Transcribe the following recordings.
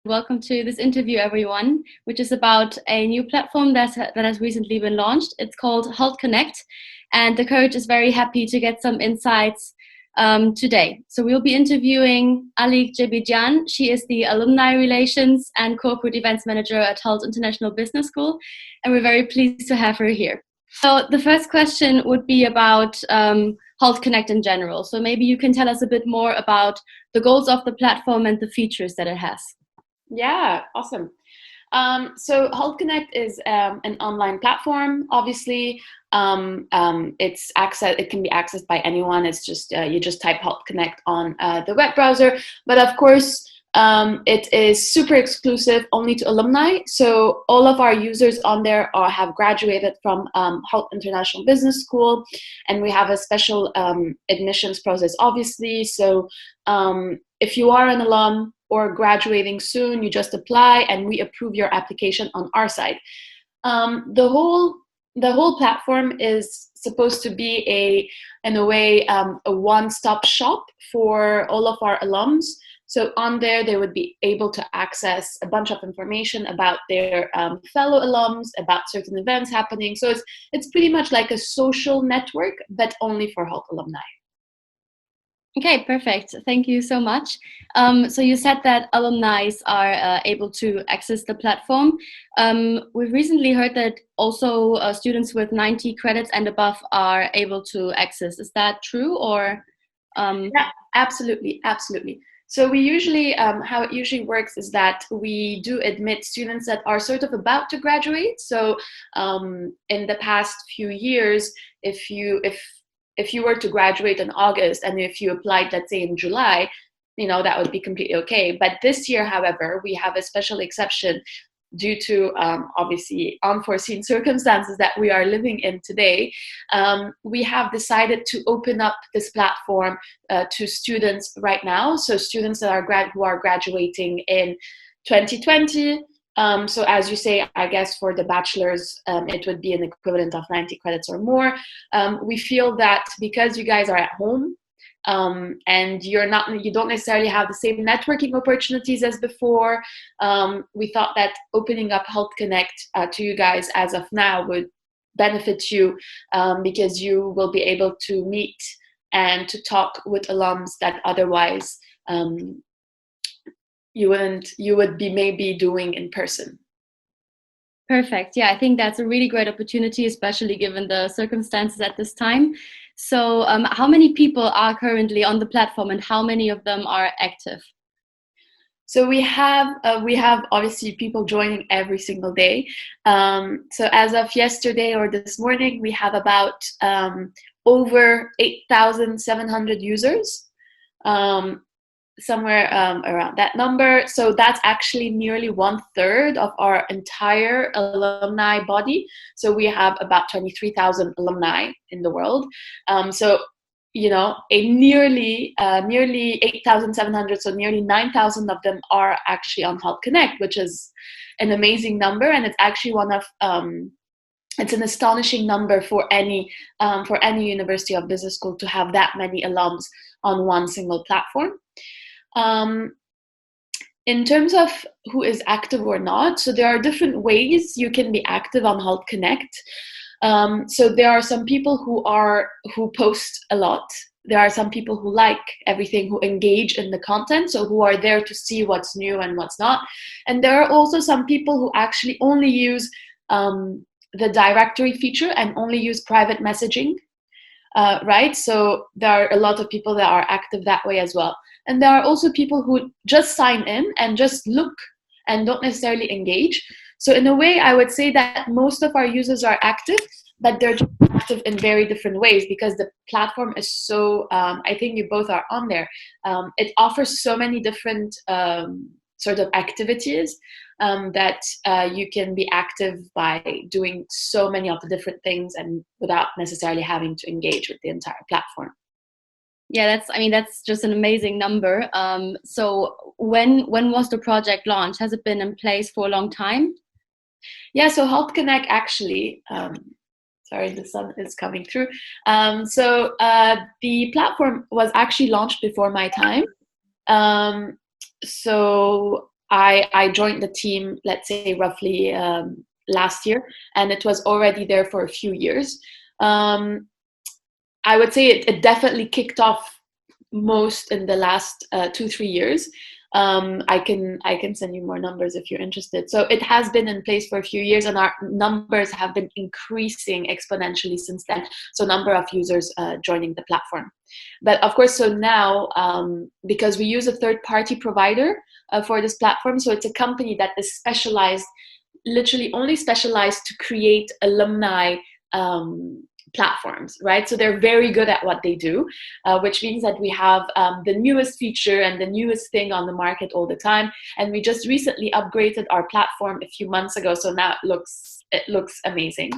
welcome to this interview, everyone, which is about a new platform that has recently been launched. It's called Hult Connect, and the coach is very happy to get some insights today. So we'll be interviewing Alik Jebejian. She is the Alumni Relations and Corporate Events Manager at Hult International Business School, and we're very pleased to have her here. So the first question would be about Hult Connect in general. So maybe you can tell us a bit more about the goals of the platform and the features that it has. Yeah, awesome. So Hult Connect is an online platform. Obviously, it can be accessed by anyone. It's just you just type Hult Connect on the web browser. But of course, it is super exclusive, only to alumni. So all of our users on there have graduated from Hult International Business School, and we have a special admissions process, obviously. So if you are an alum or graduating soon, you just apply, and we approve your application on our side. The whole platform is supposed to be in a way, a one-stop shop for all of our alums. So on there, they would be able to access a bunch of information about their fellow alums, about certain events happening. So it's pretty much like a social network, but only for Hult alumni. Okay, perfect. Thank you so much. So you said that alumni are able to access the platform. We've recently heard that also students with 90 credits and above are able to access. Is that true, or? Yeah, absolutely. So we usually, how it usually works is that we do admit students that are sort of about to graduate. So in the past few years, if you were to graduate in August and if you applied, let's say in July, that would be completely okay. But this year, however, we have a special exception due to obviously unforeseen circumstances that we are living in today. We have decided to open up this platform to students right now. So students that who are graduating in 2020. So as you say, I guess for the bachelor's, it would be an equivalent of 90 credits or more. We feel that because you guys are at home, and you don't necessarily have the same networking opportunities as before, we thought that opening up Hult Connect to you guys as of now would benefit you, because you will be able to meet and to talk with alums that otherwise you would be maybe doing in person. Perfect. Yeah, I think that's a really great opportunity, especially given the circumstances at this time. So how many people are currently on the platform, and how many of them are active? So we have obviously people joining every single day. So as of yesterday or this morning, we have about over 8,700 users. Somewhere around that number. So that's actually nearly 1/3 of our entire alumni body. So we have about 23,000 alumni in the world. So a nearly 8,700, so nearly 9,000 of them are actually on Hult Connect, which is an amazing number, and it's actually it's an astonishing number for any university of business school to have that many alums on one single platform. In terms of who is active or not, so there are different ways you can be active on Hult Connect. So there are some people who post a lot. There are some people who like everything, who engage in the content, so who are there to see what's new and what's not. And there are also some people who actually only use the directory feature and only use private messaging, right? So there are a lot of people that are active that way as well. And there are also people who just sign in and just look and don't necessarily engage. So in a way, I would say that most of our users are active, but they're just active in very different ways, because the platform is so, I think you both are on there. It offers so many different sort of activities that you can be active by doing so many of the different things and without necessarily having to engage with the entire platform. Yeah, that's just an amazing number. So when was the project launched? Has it been in place for a long time? Yeah, so Hult Connect actually, sorry, the sun is coming through. So the platform was actually launched before my time. So I joined the team, let's say roughly last year, and it was already there for a few years. I would say it definitely kicked off most in the last 2-3 years. I can send you more numbers if you're interested. So it has been in place for a few years, and our numbers have been increasing exponentially since then. So number of users joining the platform. But of course, so now because we use a third-party provider for this platform, so it's a company that is specialized, literally only specialized to create alumni platforms, right? So they're very good at what they do, which means that we have the newest feature and the newest thing on the market all the time. And we just recently upgraded our platform a few months ago, so now it looks amazing.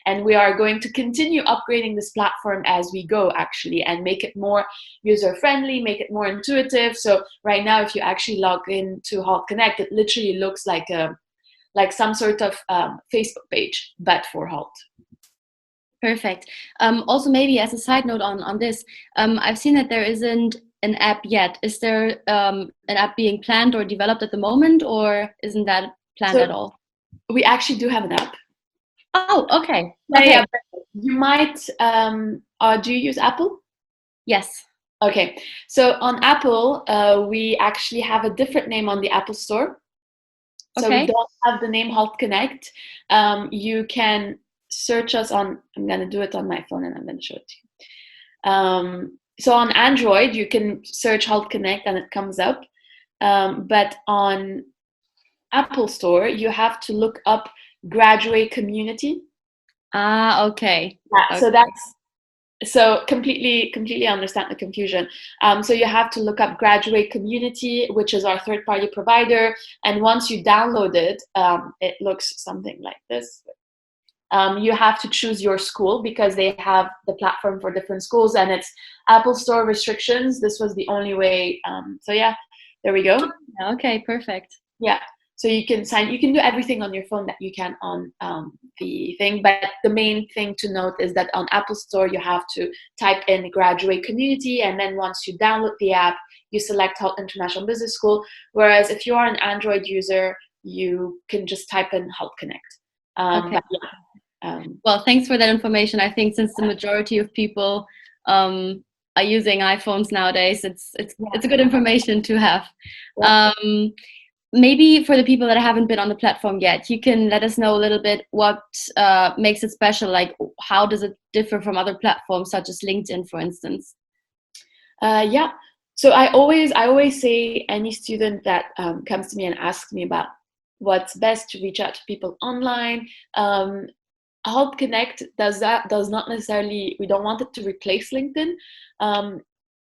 And we are going to continue upgrading this platform as we go, actually, and make it more user-friendly, make it more intuitive. So right now, if you actually log into Hult Connect, it literally looks like some sort of Facebook page, but for Hult. Perfect. Also, maybe as a side note on this, I've seen that there isn't an app yet. Is there an app being planned or developed at the moment, or isn't that planned at all? We actually do have an app. Oh, okay. Yeah. You might, do you use Apple? Yes. Okay. So on Apple, we actually have a different name on the Apple Store. So we don't have the name Hult Connect. You can search us on, I'm going to do it on my phone and I'm going to show it to you. So on Android, you can search Hult Connect and it comes up. But on Apple Store, you have to look up Graduate Community. Ah, okay. Yeah, so so completely understand the confusion. So you have to look up Graduate Community, which is our third-party provider. And once you download it, it looks something like this. You have to choose your school because they have the platform for different schools, and it's Apple Store restrictions. This was the only way. So yeah, there we go. Okay, perfect. Yeah. So you can do everything on your phone that you can on the thing. But the main thing to note is that on Apple Store, you have to type in Graduate Community. And then once you download the app, you select Hult International Business School. Whereas if you are an Android user, you can just type in Hult Connect. Okay. Yeah. Well, thanks for that information. I think since the majority of people are using iPhones nowadays, it's a good information to have. Yeah. Maybe for the people that haven't been on the platform yet, you can let us know a little bit what makes it special. Like, how does it differ from other platforms such as LinkedIn, for instance? Yeah. So I always say any student that comes to me and asks me about what's best to reach out to people online. Hult Connect does not necessarily, we don't want it to replace LinkedIn.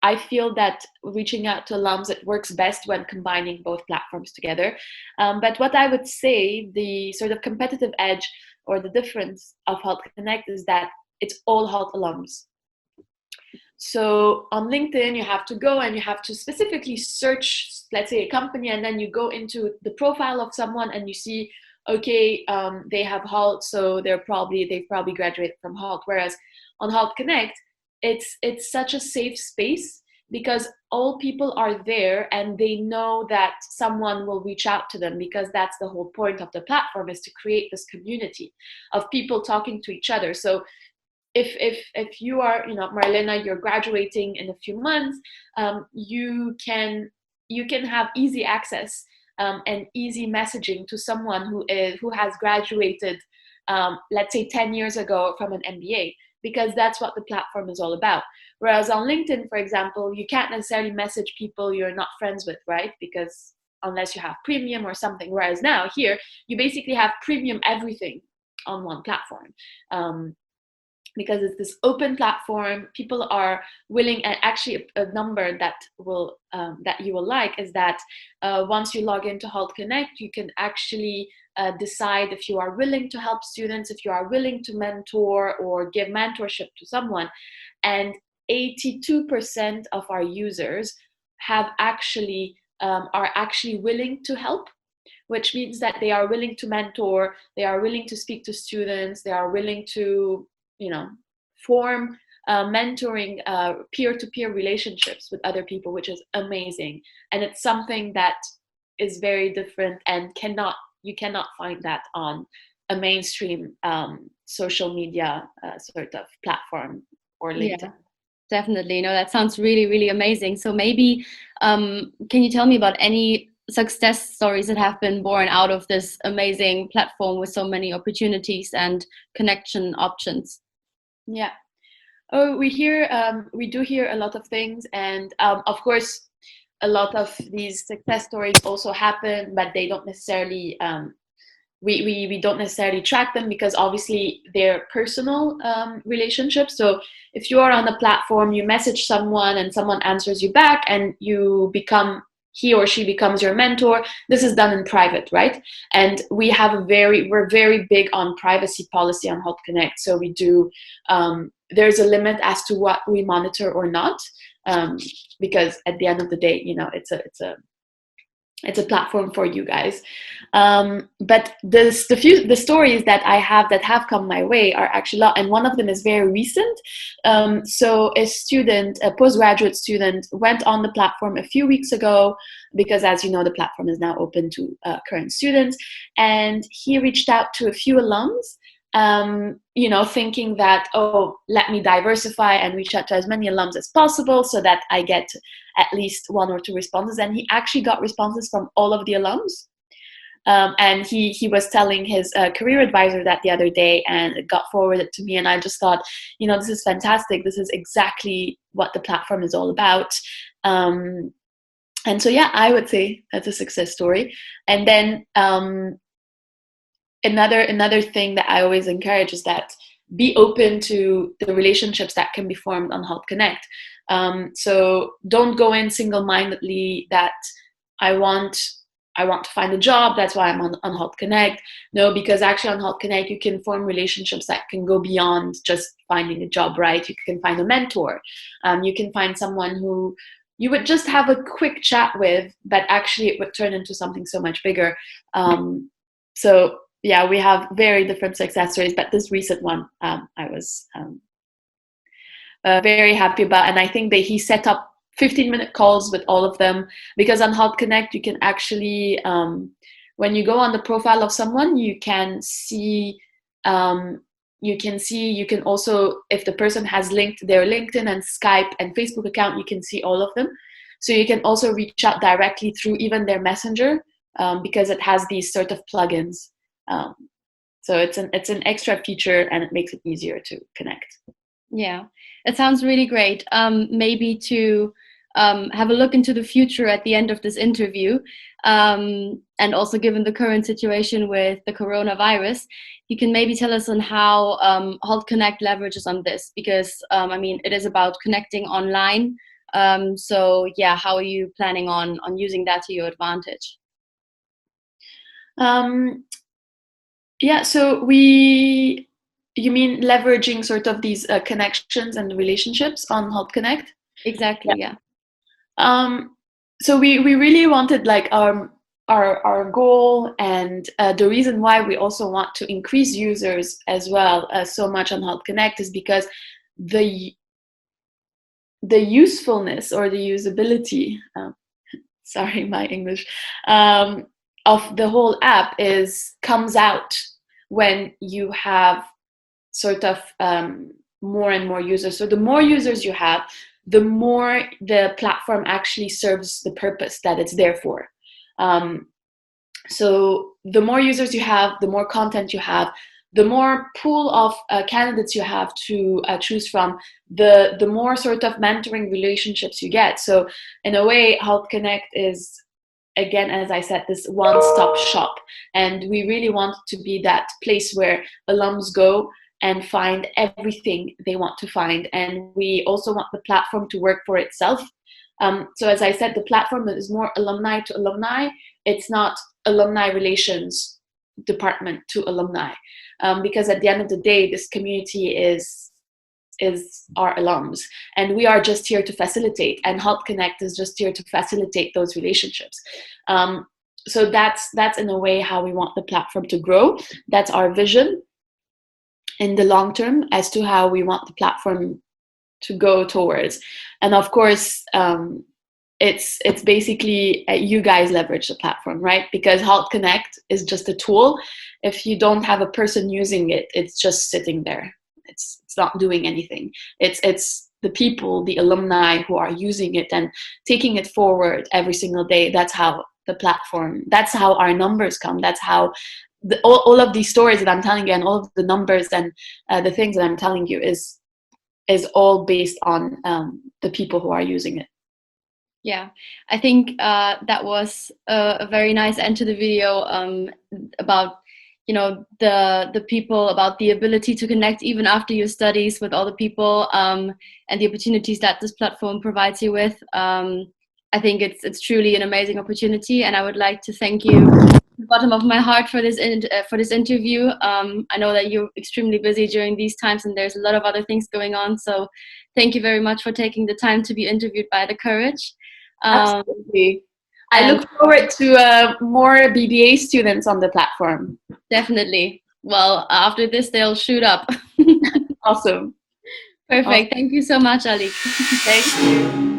I feel that reaching out to alums, it works best when combining both platforms together. But what I would say, the sort of competitive edge or the difference of Hult Connect is that it's all Hult alums. So on LinkedIn, you have to go and you have to specifically search, let's say, a company, and then you go into the profile of someone and you see, okay, they have Hult, so they've probably graduated from Hult. Whereas on Hult Connect, it's such a safe space because all people are there and they know that someone will reach out to them, because that's the whole point of the platform, is to create this community of people talking to each other. So if you are, Marlena, you're graduating in a few months, you can have easy access and easy messaging to someone who has graduated, let's say 10 years ago from an MBA, because that's what the platform is all about. Whereas on LinkedIn, for example, you can't necessarily message people you're not friends with, right? Because unless you have premium or something. Whereas now here, you basically have premium everything on one platform. Because it's this open platform, people are willing, and actually a number that you will like is that once you log into Hult Connect, you can actually decide if you are willing to help students, if you are willing to mentor or give mentorship to someone. And 82% of our users are actually willing to help, which means that they are willing to mentor, they are willing to speak to students, they are willing to form mentoring peer-to-peer relationships with other people, which is amazing. And it's something that is very different, and you cannot find that on a mainstream social media sort of platform or LinkedIn. Yeah, definitely. No, that sounds really, really amazing. So maybe can you tell me about any success stories that have been born out of this amazing platform with so many opportunities and connection options? Yeah. Oh, we do hear a lot of things, and of course, a lot of these success stories also happen, but they don't necessarily we don't necessarily track them, because obviously they're personal relationships. So if you are on a platform, you message someone and someone answers you back, and he or she becomes your mentor. This is done in private, right? And we're very big on privacy policy on Hult Connect. So we do, there's a limit as to what we monitor or not, because at the end of the day, it's a platform for you guys. But the stories that I have that have come my way are actually a lot, and one of them is very recent. So a postgraduate student went on the platform a few weeks ago, because as you know, the platform is now open to current students, and he reached out to a few alums, thinking that, oh, let me diversify and reach out to as many alums as possible so that I get at least 1 or 2 responses. And he actually got responses from all of the alums. And he was telling his career advisor that the other day, and it got forwarded to me. And I just thought, this is fantastic. This is exactly what the platform is all about. And so, yeah, I would say that's a success story. And then another thing that I always encourage is that be open to the relationships that can be formed on Hult Connect. So don't go in single-mindedly that I want to find a job, that's why I'm on Hult Connect. No, because actually on Hult Connect you can form relationships that can go beyond just finding a job, right? You can find a mentor. You can find someone who you would just have a quick chat with, but actually it would turn into something so much bigger. So yeah, we have very different success stories, but this recent one I was very happy about. And I think that he set up 15-minute calls with all of them, because on Hult Connect you can actually, when you go on the profile of someone, you can also, if the person has linked their LinkedIn and Skype and Facebook account, you can see all of them. So you can also reach out directly through even their messenger, because it has these sort of plugins. So it's an extra feature, and it makes it easier to connect. Yeah, it sounds really great. Maybe to have a look into the future at the end of this interview, and also given the current situation with the coronavirus, you can maybe tell us on how Hult Connect leverages on this, because it is about connecting online. So yeah, how are you planning on using that to your advantage? Yeah, so you mean leveraging sort of these connections and relationships on Hult Connect? Exactly, yeah. So we really wanted, like, our goal, and the reason why we also want to increase users as well so much on Hult Connect is because the usefulness or the usability, sorry, my English, of the whole app comes out when you have sort of more and more users. So the more users you have, the more the platform actually serves the purpose that it's there for. So the more users you have, the more content you have, the more pool of candidates you have to choose from, the more sort of mentoring relationships you get. So in a way, Hult Connect is, again, as I said, this one-stop shop. And we really want to be that place where alums go and find everything they want to find. And we also want the platform to work for itself. So as I said, the platform is more alumni to alumni. It's not alumni relations department to alumni. Because at the end of the day, this community is our alums, and we are just here to facilitate, and Hult Connect is just here to facilitate those relationships. So that's in a way how we want the platform to grow. That's our vision in the long term as to how we want the platform to go towards. And of course, it's basically you guys leverage the platform, right? Because Hult Connect is just a tool. If you don't have a person using it, it's just sitting there. It's not doing anything. It's the people, the alumni who are using it and taking it forward every single day. That's how the platform, that's how our numbers come. That's how all of these stories that I'm telling you and all of the numbers and the things that I'm telling you is all based on the people who are using it. Yeah, I think that was a very nice end to the video about, you know, the people, about the ability to connect even after your studies with all the people, and the opportunities that this platform provides you with. I think it's truly an amazing opportunity, and I would like to thank you from the bottom of my heart for this interview. I know that you're extremely busy during these times, and there's a lot of other things going on. So, thank you very much for taking the time to be interviewed by The Courage. Absolutely. I look forward to more BBA students on the platform. Definitely. Well, after this, they'll shoot up. Awesome. Perfect. Thank you so much, Alik. Thank you.